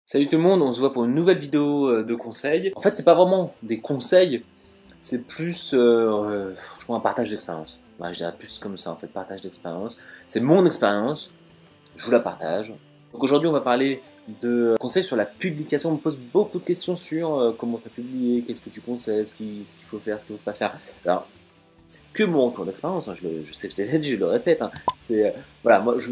Salut tout le monde, on se voit pour une nouvelle vidéo de conseils. En fait, c'est pas vraiment des conseils, c'est plus je crois un partage d'expérience. Ouais, je dirais plus comme ça en fait, partage d'expérience. C'est mon expérience, je vous la partage. Donc aujourd'hui, on va parler de conseils sur la publication. On me pose beaucoup de questions sur comment tu as publié, qu'est-ce que tu conseilles, ce qu'il faut faire, ce qu'il ne faut pas faire. Alors, c'est que mon retour d'expérience, hein. Je sais que je l'ai dit, je le répète. Hein. C'est voilà, moi je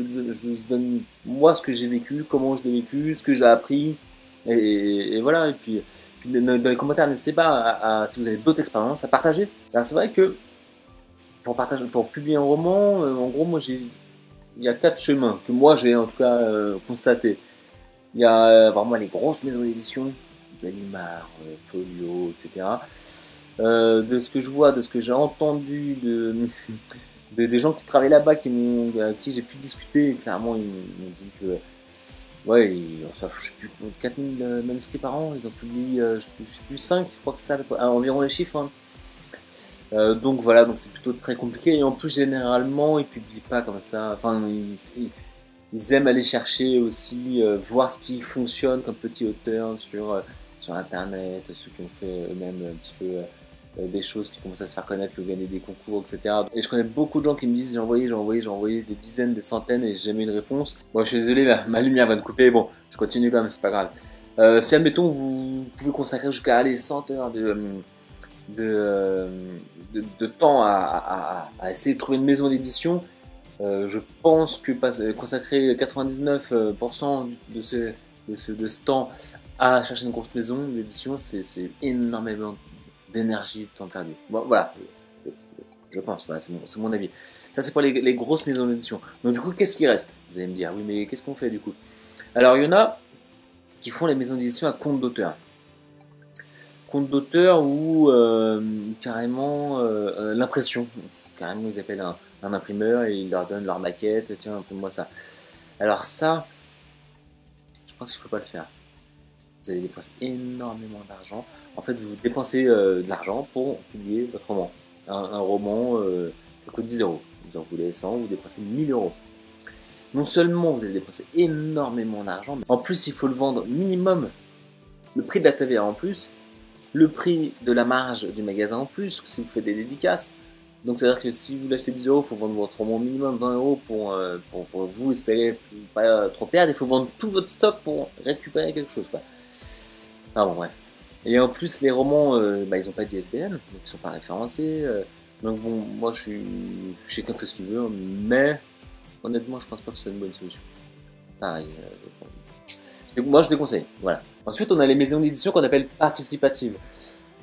donne moi ce que j'ai vécu, comment je l'ai vécu, ce que j'ai appris, et voilà. Et puis dans les commentaires, n'hésitez pas si vous avez d'autres expériences à partager. Alors c'est vrai que pour publier un roman, en gros, il y a 4 chemins que moi j'ai en tout cas constaté. Il y a vraiment les grosses maisons d'édition, Gallimard, Folio, etc. De ce que je vois, de ce que j'ai entendu, des gens qui travaillent là-bas, avec qui j'ai pu discuter, clairement ils m'ont dit que ouais, ils reçoivent je sais plus, 4000 manuscrits par an, ils en publient je sais plus 5, je crois que c'est ça environ les chiffres. Hein. Donc voilà, donc c'est plutôt très compliqué et en plus généralement ils publient pas comme ça, enfin ils aiment aller chercher aussi, voir ce qui fonctionne comme petit auteur sur internet, ceux qui ont fait eux-mêmes un petit peu des choses qui commencent à se faire connaître, qui ont gagné des concours, etc. Et je connais beaucoup de gens qui me disent j'ai envoyé des dizaines, des centaines et j'ai jamais eu de réponse. Bon, je suis désolé, ma lumière va me couper, bon, je continue quand même, c'est pas grave. Si admettons vous pouvez consacrer jusqu'à aller 100 heures de temps à essayer de trouver une maison d'édition, je pense que consacrer 99% de ce temps à chercher une grosse maison d'édition, c'est énormément d'énergie, de temps perdu. Bon, voilà, je pense, voilà, c'est mon avis. Ça, c'est pour les grosses maisons d'édition. Donc, du coup, qu'est-ce qui reste? Vous allez me dire, oui, mais qu'est-ce qu'on fait du coup? Alors, il y en a qui font les maisons d'édition à compte d'auteur. Compte d'auteur ou carrément l'impression. Carrément, ils appellent un imprimeur et ils leur donnent leur maquette, tiens, imprime-moi ça. Alors, ça, je pense qu'il ne faut pas le faire. Vous allez dépenser énormément d'argent. En fait, vous dépensez de l'argent pour publier votre roman. Un roman, ça coûte 10 euros. Vous en voulez 100, vous dépensez 1000 euros. Non seulement vous allez dépenser énormément d'argent, mais en plus, il faut le vendre minimum le prix de la TVA en plus, le prix de la marge du magasin en plus, si vous faites des dédicaces. Donc, c'est-à-dire que si vous l'achetez 10 euros, il faut vendre votre roman minimum 20 euros pour vous espérer pas trop perdre. Il faut vendre tout votre stock pour récupérer quelque chose, quoi. Ah bon, bref. Et en plus, les romans, ils n'ont pas d'ISBN, donc ils ne sont pas référencés. Donc bon, moi, chacun fait ce qu'il veut, mais honnêtement, je pense pas que ce soit une bonne solution. Pareil. Moi, je déconseille. Voilà. Ensuite, on a les maisons d'édition qu'on appelle participatives.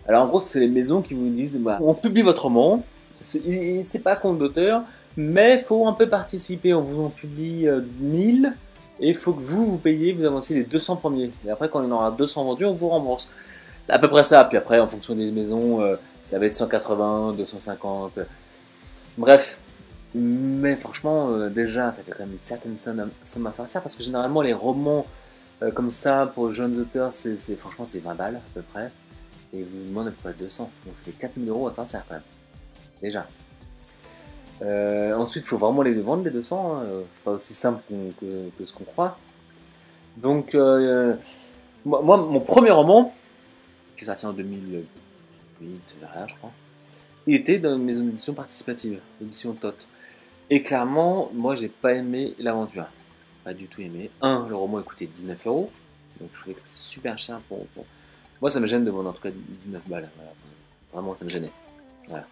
Alors, en gros, c'est les maisons qui vous disent, bah, on publie votre roman, c'est pas compte d'auteur, mais il faut un peu participer. On vous en publie 1000. Et il faut que vous payiez, vous avanciez les 200 premiers. Et après, quand il y en aura 200 vendus, on vous rembourse. C'est à peu près ça. Puis après, en fonction des maisons, ça va être 180, 250. Bref. Mais franchement, déjà, ça fait quand même une certaine somme à sortir. Parce que généralement, les romans comme ça, pour les jeunes auteurs, franchement, c'est 20 balles à peu près. Et ils vous demandent à peu près 200. Donc ça fait 4000 euros à sortir quand même. Déjà. Ensuite, il faut vraiment les vendre les 200, hein. C'est pas aussi simple que ce qu'on croit. Donc, moi, mon premier roman, qui est sorti en 2008, vers là, je crois, il était dans une maison d'édition participative, édition TOT. Et clairement, moi, j'ai pas aimé l'aventure. Pas du tout aimé. Le roman il coûtait 19 euros, donc je trouvais que c'était super cher pour... Moi, ça me gêne de vendre en tout cas 19 balles. Voilà. Vraiment, ça me gênait. Voilà.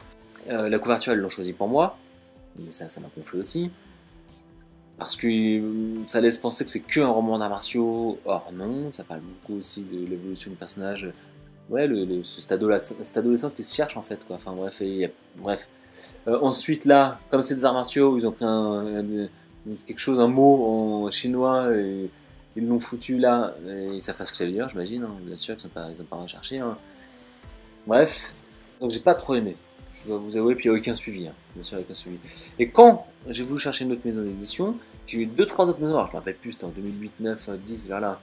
La couverture, ils l'ont choisi pour moi. Mais ça m'a gonflé aussi. Parce que ça laisse penser que c'est que un roman d'arts martiaux. Or non, ça parle beaucoup aussi de l'évolution du personnage. Ouais, cet adolescent qui se cherche en fait, quoi. Enfin bref, bref. Ensuite là, comme c'est des arts martiaux, ils ont pris quelque chose, un mot en chinois, et ils l'ont foutu là, et ils savent pas ce que ça veut dire, j'imagine, hein. Bien sûr qu'ils n'ont pas recherché. Hein. Bref, donc j'ai pas trop aimé. Je dois vous avouer, puis il n'y a aucun suivi, hein. Bien sûr, aucun suivi. Et quand j'ai voulu chercher une autre maison d'édition, j'ai eu 2-3 autres maisons, alors je me rappelle plus, c'était en 2008, 9, 10, vers là.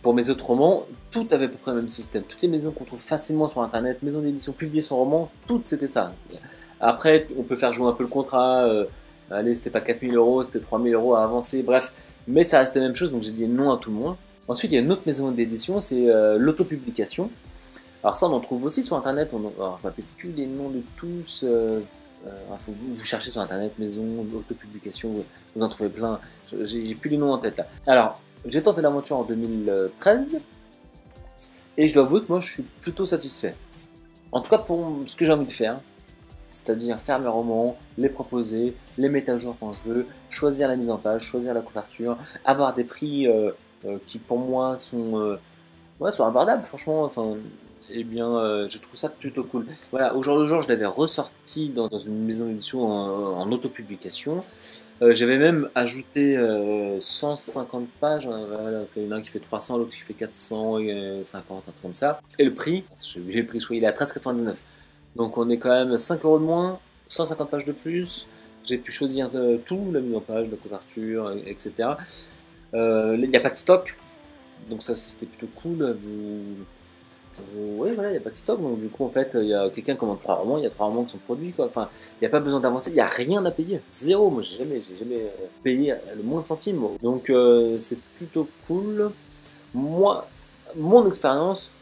Pour mes autres romans, toutes avaient à peu près le même système. Toutes les maisons qu'on trouve facilement sur internet, maisons d'édition publier son roman, toutes c'était ça. Après, on peut faire jouer un peu le contrat, allez, c'était pas 4000 euros, c'était 3000 euros à avancer, bref. Mais ça restait la même chose, donc j'ai dit non à tout le monde. Ensuite, il y a une autre maison d'édition, c'est l'autopublication. Alors ça, on en trouve aussi sur Internet, alors, je ne me rappelle plus les noms de tous. Faut vous cherchez sur Internet, maison, autopublication, vous en trouvez plein. J'ai plus les noms en tête là. Alors, j'ai tenté l'aventure en 2013, et je dois avouer que moi, je suis plutôt satisfait. En tout cas, pour ce que j'ai envie de faire, c'est-à-dire faire mes romans, les proposer, les mettre à jour quand je veux, choisir la mise en page, choisir la couverture, avoir des prix qui pour moi sont abordables, franchement. Enfin, eh bien, je trouve ça plutôt cool. Voilà, au jour le jour, je l'avais ressorti dans une maison d'édition en autopublication. J'avais même ajouté 150 pages, voilà, il y en a un qui fait 300, l'autre qui fait 450, un truc comme ça. Et le prix, j'ai le prix, il est à 13,99. Donc on est quand même 5 € de moins, 150 pages de plus. J'ai pu choisir tout, la mise en page, la couverture, etc. Il n'y a pas de stock, donc ça c'était plutôt cool. Oui, voilà, il n'y a pas de stock, donc du coup en fait il y a quelqu'un qui commande 3 romans, il y a 3 romans qui sont produits, quoi. Enfin, il n'y a pas besoin d'avancer, il n'y a rien à payer, zéro. Moi j'ai jamais payé le moins de centimes, donc c'est plutôt cool. Moi, mon expérience,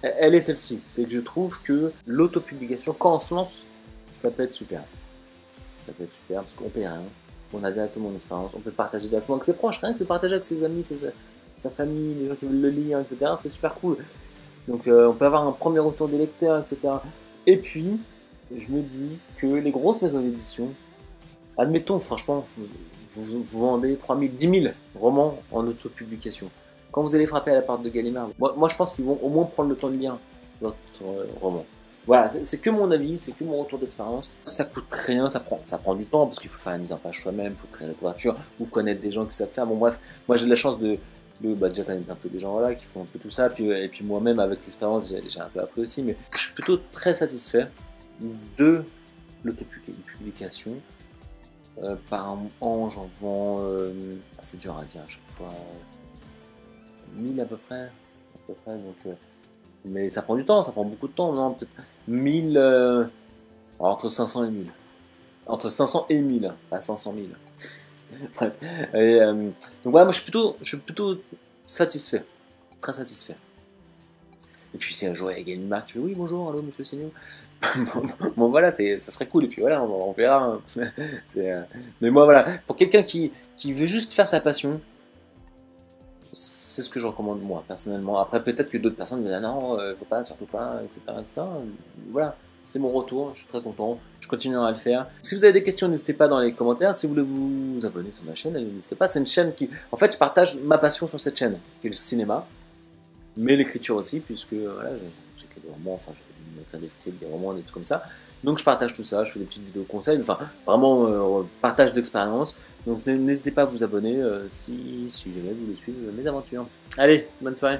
elle est celle-ci, c'est que je trouve que l'autopublication, quand on se lance, ça peut être super. Ça peut être super parce qu'on paye rien, on a directement une expérience, on peut partager directement avec ses proches, rien que c'est partager avec ses amis, sa famille, les gens qui veulent le lire, etc. C'est super cool. Donc on peut avoir un premier retour des lecteurs, etc. Et puis, je me dis que les grosses maisons d'édition, admettons franchement, vous vendez 3000, 10 000 romans en autopublication. Quand vous allez frapper à la porte de Gallimard, moi je pense qu'ils vont au moins prendre le temps de lire votre roman. Voilà, c'est que mon avis, c'est que mon retour d'expérience. Ça coûte rien, ça prend du temps parce qu'il faut faire la mise en page soi-même, il faut créer la couverture, ou connaître des gens qui savent faire. Bon bref, moi j'ai de la chance de déjà connaître un peu des gens là qui font un peu tout ça, et puis moi-même avec l'expérience j'ai un peu appris aussi, mais je suis plutôt très satisfait de l'autopublication. Par an j'en vends, c'est dur à dire à chaque fois, 1000 à peu près, donc, mais ça prend du temps, ça prend beaucoup de temps, non, peut-être 1000, entre 500 et 1000. Entre 500 et 1000, pas 500 000. Bref. Et, donc voilà, moi je suis plutôt satisfait, très satisfait. Et puis si un jour il y a Gallimard qui fait oui bonjour, allô monsieur Seignon, bon voilà, ça serait cool, et puis voilà, on verra. Mais moi voilà, pour quelqu'un qui veut juste faire sa passion, c'est ce que je recommande moi personnellement. Après peut-être que d'autres personnes disent ah non, faut pas, surtout pas, etc. Voilà, c'est mon retour, je suis très content, je continuerai à le faire. Si vous avez des questions, n'hésitez pas dans les commentaires. Si vous voulez vous abonner sur ma chaîne, n'hésitez pas. C'est une chaîne qui, en fait, je partage ma passion sur cette chaîne, qui est le cinéma, mais l'écriture aussi, puisque voilà, j'écris des romans, enfin j'écris des scripts, des romans, des trucs comme ça. Donc je partage tout ça, je fais des petites vidéos conseils, enfin vraiment partage d'expérience. Donc n'hésitez pas à vous abonner si jamais vous voulez suivre mes aventures. Allez, bonne soirée.